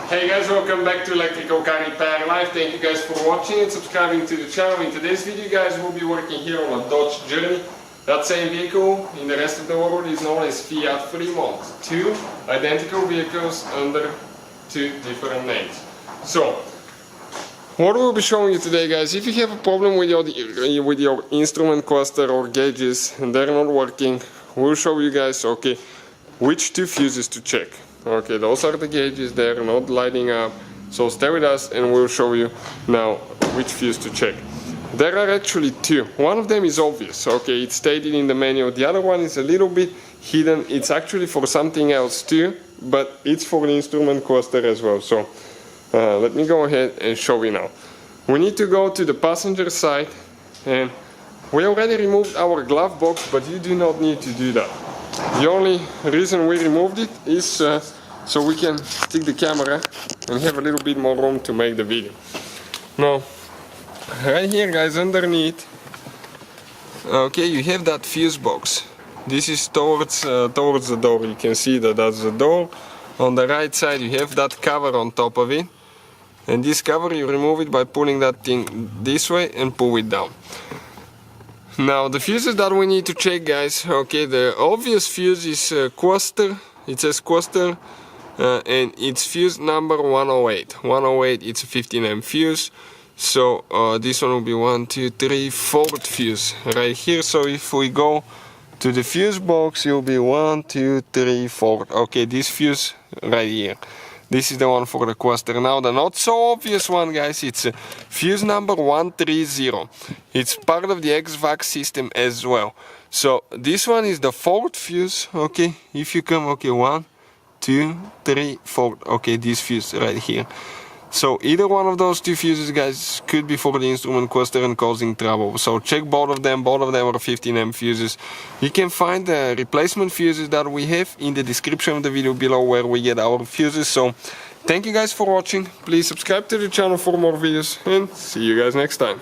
Hey guys, welcome back to Electrical Car Repair Live. Thank you guys for watching and subscribing to the channel. In today's video guys, we'll be working here on a Dodge Journey. That same vehicle in the rest of the world is known as Fiat Freemont. Two identical vehicles under two different names. So, what we'll be showing you today guys, if you have a problem with your instrument cluster or gauges and they're not working, we'll show you guys, okay, which two fuses to check. Okay, those are the gauges, they're not lighting up, so stay with us and we'll show you now which fuse to check. There are actually two. One of them is obvious, okay, it's stated in the manual. The other one is a little bit hidden. It's actually for something else too, but it's for the instrument cluster as well. So let me go ahead and show you now. We need to go to the passenger side, and we already removed our glove box, but you do not need to do that. The only reason we removed it is so we can stick the camera and have a little bit more room to make the video. Now, right here guys, underneath, okay, you have that fuse box. This is towards the door. You can see that that's the door. On the right side you have that cover on top of it, and this cover you remove it by pulling that thing this way and pull it down. Now the fuses that we need to check guys, okay, the obvious fuse is cluster. It says cluster and it's fuse number 108. 108, it's a 15 amp fuse. So this one will be 1, 2, 3, 4th fuse right here. So if we go to the fuse box, it will be 1, 2, 3, 4. Okay, this fuse right here. This is the one for the cluster. Now the not so obvious one guys, it's fuse number 130. It's part of the HVAC system as well. So this one is the 4th fuse, okay, if you come, okay, 1, 2, 3, 4, okay, this fuse right here. So either one of those two fuses guys could be for the instrument cluster and causing trouble. So check both of them are 15 amp fuses. You can find the replacement fuses that we have in the description of the video below where we get our fuses. So thank you guys for watching. Please subscribe to the channel for more videos and see you guys next time.